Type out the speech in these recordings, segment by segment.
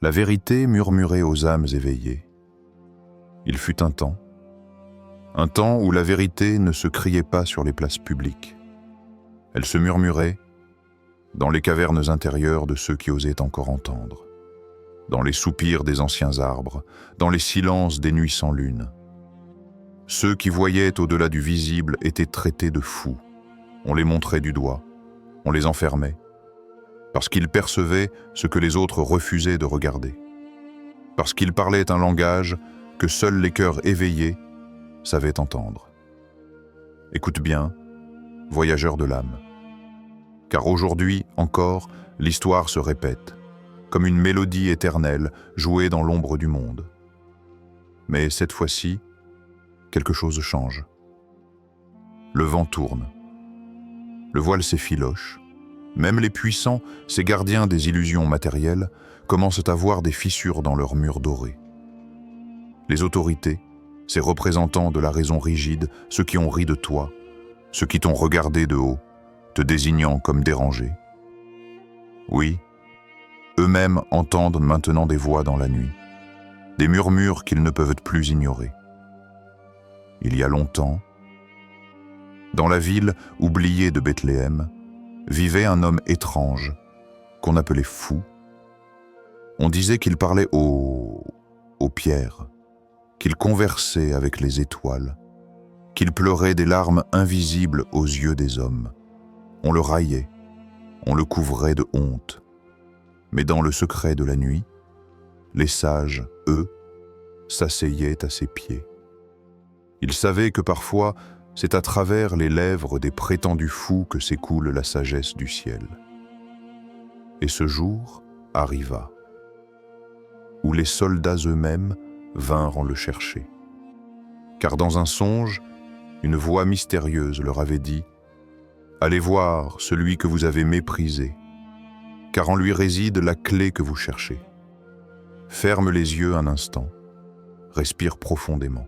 La vérité murmurait aux âmes éveillées. Il fut un temps où la vérité ne se criait pas sur les places publiques. Elle se murmurait dans les cavernes intérieures de ceux qui osaient encore entendre, dans les soupirs des anciens arbres, dans les silences des nuits sans lune. Ceux qui voyaient au-delà du visible étaient traités de fous. On les montrait du doigt, on les enfermait, parce qu'ils percevaient ce que les autres refusaient de regarder, parce qu'ils parlaient un langage que seuls les cœurs éveillés savaient entendre. Écoute bien, voyageur de l'âme, car aujourd'hui encore, l'histoire se répète, comme une mélodie éternelle jouée dans l'ombre du monde. Mais cette fois-ci, quelque chose change. Le vent tourne. Le voile s'effiloche. Même les puissants, ces gardiens des illusions matérielles, commencent à voir des fissures dans leurs murs dorés. Les autorités, ces représentants de la raison rigide, ceux qui ont ri de toi, ceux qui t'ont regardé de haut, te désignant comme dérangé. Oui, eux-mêmes entendent maintenant des voix dans la nuit, des murmures qu'ils ne peuvent plus ignorer. Il y a longtemps, dans la ville oubliée de Bethléem, vivait un homme étrange qu'on appelait fou. On disait qu'il parlait aux pierres, qu'il conversait avec les étoiles, qu'il pleurait des larmes invisibles aux yeux des hommes. On le raillait, on le couvrait de honte. Mais dans le secret de la nuit, les sages, eux, s'asseyaient à ses pieds. Ils savaient que parfois, c'est à travers les lèvres des prétendus fous que s'écoule la sagesse du ciel. Et ce jour arriva, où les soldats eux-mêmes vinrent le chercher. Car dans un songe, une voix mystérieuse leur avait dit « Allez voir celui que vous avez méprisé, car en lui réside la clé que vous cherchez. Ferme les yeux un instant, respire profondément.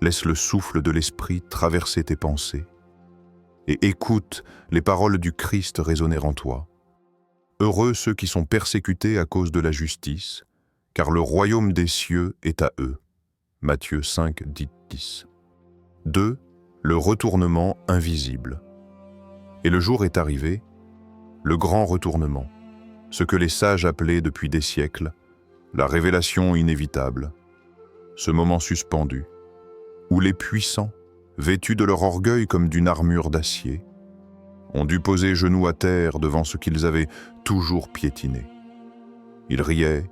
Laisse le souffle de l'esprit traverser tes pensées et écoute les paroles du Christ résonner en toi. Heureux ceux qui sont persécutés à cause de la justice, car le royaume des cieux est à eux. » Matthieu 5, 10. 2. Le retournement invisible. Et le jour est arrivé, le grand retournement, ce que les sages appelaient depuis des siècles, la révélation inévitable, ce moment suspendu, où les puissants, vêtus de leur orgueil comme d'une armure d'acier, ont dû poser genoux à terre devant ce qu'ils avaient toujours piétiné. Ils riaient,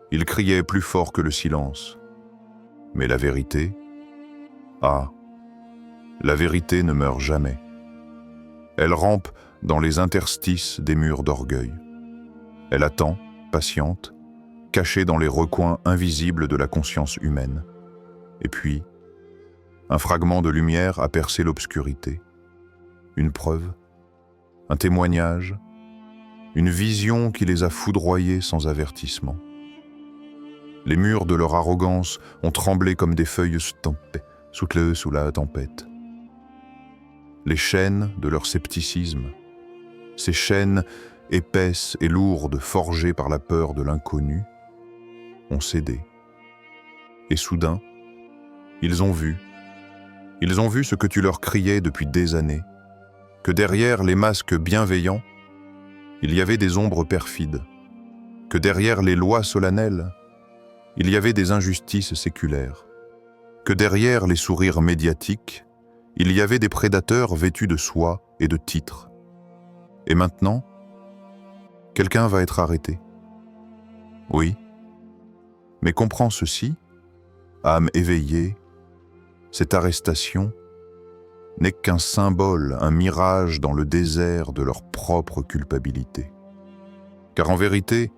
ils criaient plus fort que le silence. Mais la vérité, la vérité ne meurt jamais. Elle rampe dans les interstices des murs d'orgueil. Elle attend, patiente, cachée dans les recoins invisibles de la conscience humaine. Et puis, un fragment de lumière a percé l'obscurité. Une preuve, un témoignage, une vision qui les a foudroyés sans avertissement. Les murs de leur arrogance ont tremblé comme des feuilles soutenues sous la tempête. Les chaînes de leur scepticisme, ces chaînes épaisses et lourdes forgées par la peur de l'inconnu, ont cédé. Et soudain, ils ont vu ce que tu leur criais depuis des années, que derrière les masques bienveillants, il y avait des ombres perfides, que derrière les lois solennelles, il y avait des injustices séculaires, que derrière les sourires médiatiques, il y avait des prédateurs vêtus de soie et de titres. Et maintenant, quelqu'un va être arrêté. Oui, mais comprends ceci, âme éveillée, cette arrestation n'est qu'un symbole, un mirage dans le désert de leur propre culpabilité. Car en vérité,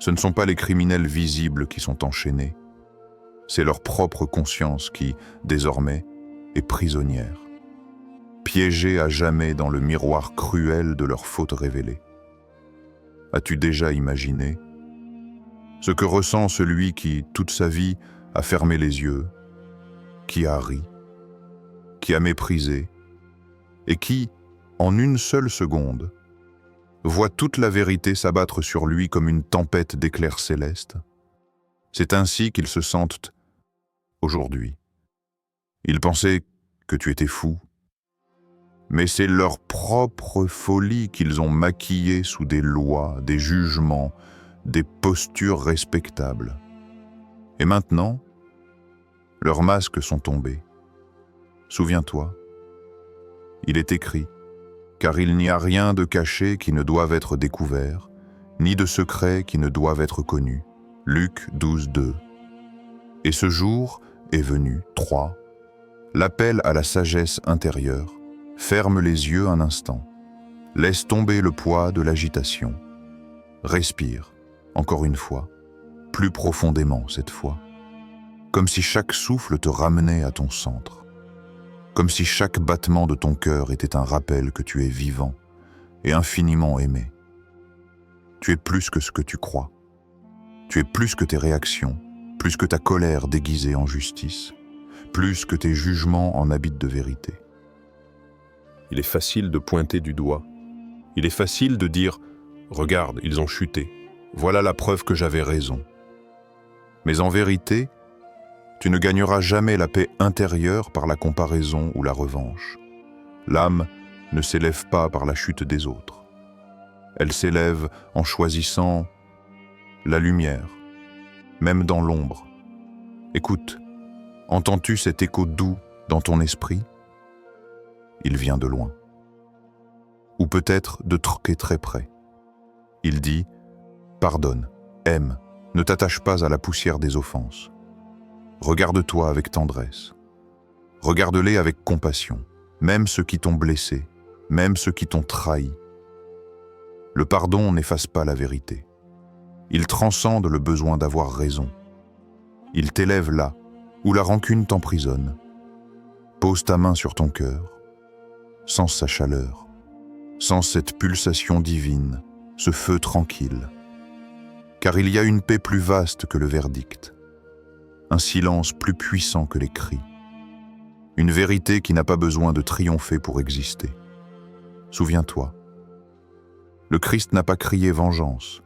ce ne sont pas les criminels visibles qui sont enchaînés, c'est leur propre conscience qui, désormais, est prisonnière, piégée à jamais dans le miroir cruel de leurs fautes révélées. As-tu déjà imaginé ce que ressent celui qui, toute sa vie, a fermé les yeux, qui a ri, qui a méprisé, et qui, en une seule seconde, voit toute la vérité s'abattre sur lui comme une tempête d'éclairs célestes. C'est ainsi qu'ils se sentent aujourd'hui. Ils pensaient que tu étais fou, mais c'est leur propre folie qu'ils ont maquillée sous des lois, des jugements, des postures respectables. Et maintenant, leurs masques sont tombés. Souviens-toi, il est écrit, car il n'y a rien de caché qui ne doive être découvert, ni de secret qui ne doive être connu. Luc 12, 2. Et ce jour est venu, 3. L'appel à la sagesse intérieure. Ferme les yeux un instant. Laisse tomber le poids de l'agitation. Respire, encore une fois, plus profondément cette fois. Comme si chaque souffle te ramenait à ton centre. Comme si chaque battement de ton cœur était un rappel que tu es vivant et infiniment aimé. Tu es plus que ce que tu crois. Tu es plus que tes réactions, plus que ta colère déguisée en justice, plus que tes jugements en habits de vérité. Il est facile de pointer du doigt. Il est facile de dire « Regarde, ils ont chuté. Voilà la preuve que j'avais raison. » Mais en vérité, tu ne gagneras jamais la paix intérieure par la comparaison ou la revanche. L'âme ne s'élève pas par la chute des autres. Elle s'élève en choisissant la lumière, même dans l'ombre. Écoute, entends-tu cet écho doux dans ton esprit ? Il vient de loin. Ou peut-être de très près. Il dit « Pardonne, aime, ne t'attache pas à la poussière des offenses. Regarde-toi avec tendresse. Regarde-les avec compassion, même ceux qui t'ont blessé, même ceux qui t'ont trahi. Le pardon n'efface pas la vérité. Il transcende le besoin d'avoir raison. Il t'élève là, où la rancune t'emprisonne. Pose ta main sur ton cœur. Sens sa chaleur, sens cette pulsation divine, ce feu tranquille. Car il y a une paix plus vaste que le verdict, un silence plus puissant que les cris, une vérité qui n'a pas besoin de triompher pour exister. Souviens-toi, le Christ n'a pas crié vengeance,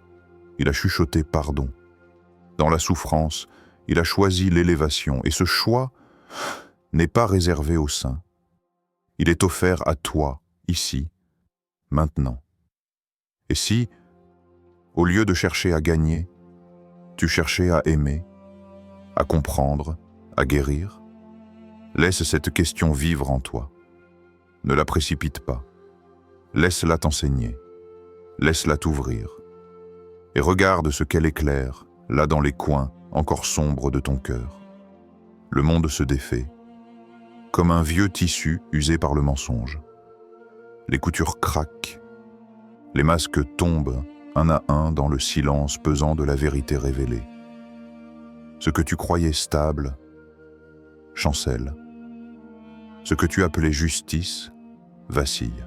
il a chuchoté pardon. Dans la souffrance, il a choisi l'élévation, et ce choix n'est pas réservé aux saints. Il est offert à toi, ici, maintenant. Et si, au lieu de chercher à gagner, tu cherchais à aimer, à comprendre, à guérir, laisse cette question vivre en toi. Ne la précipite pas. Laisse-la t'enseigner. Laisse-la t'ouvrir. Et regarde ce qu'elle éclaire, là dans les coins encore sombres de ton cœur. Le monde se défait, comme un vieux tissu usé par le mensonge. Les coutures craquent, les masques tombent un à un dans le silence pesant de la vérité révélée. Ce que tu croyais stable chancelle. Ce que tu appelais justice vacille.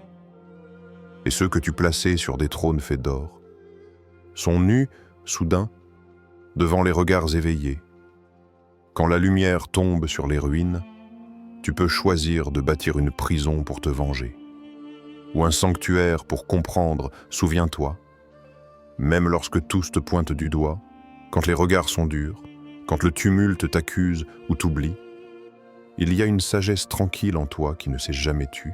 Et ceux que tu plaçais sur des trônes faits d'or sont nus, soudain, devant les regards éveillés. Quand la lumière tombe sur les ruines, tu peux choisir de bâtir une prison pour te venger, ou un sanctuaire pour comprendre, souviens-toi, même lorsque tous te pointent du doigt, quand les regards sont durs, quand le tumulte t'accuse ou t'oublie, il y a une sagesse tranquille en toi qui ne s'est jamais tue.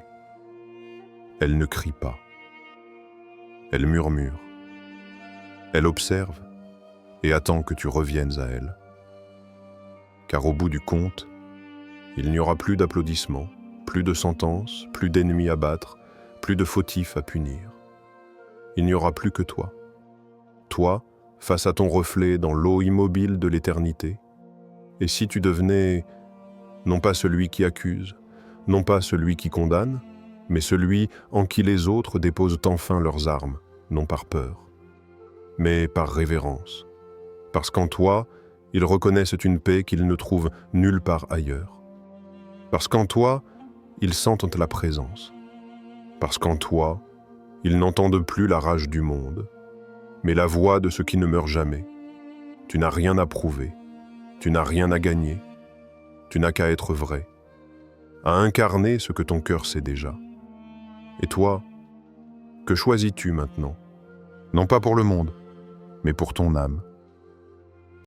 Elle ne crie pas. Elle murmure. Elle observe et attend que tu reviennes à elle. Car au bout du compte, il n'y aura plus d'applaudissements, plus de sentences, plus d'ennemis à battre, plus de fautifs à punir. Il n'y aura plus que toi. Toi, face à ton reflet dans l'eau immobile de l'éternité. Et si tu devenais, non pas celui qui accuse, non pas celui qui condamne, mais celui en qui les autres déposent enfin leurs armes, non par peur, mais par révérence, parce qu'en toi, ils reconnaissent une paix qu'ils ne trouvent nulle part ailleurs. Parce qu'en toi, ils sentent la présence. Parce qu'en toi, ils n'entendent plus la rage du monde, mais la voix de ce qui ne meurt jamais. Tu n'as rien à prouver, tu n'as rien à gagner, tu n'as qu'à être vrai, à incarner ce que ton cœur sait déjà. Et toi, que choisis-tu maintenant ? non pas pour le monde, mais pour ton âme.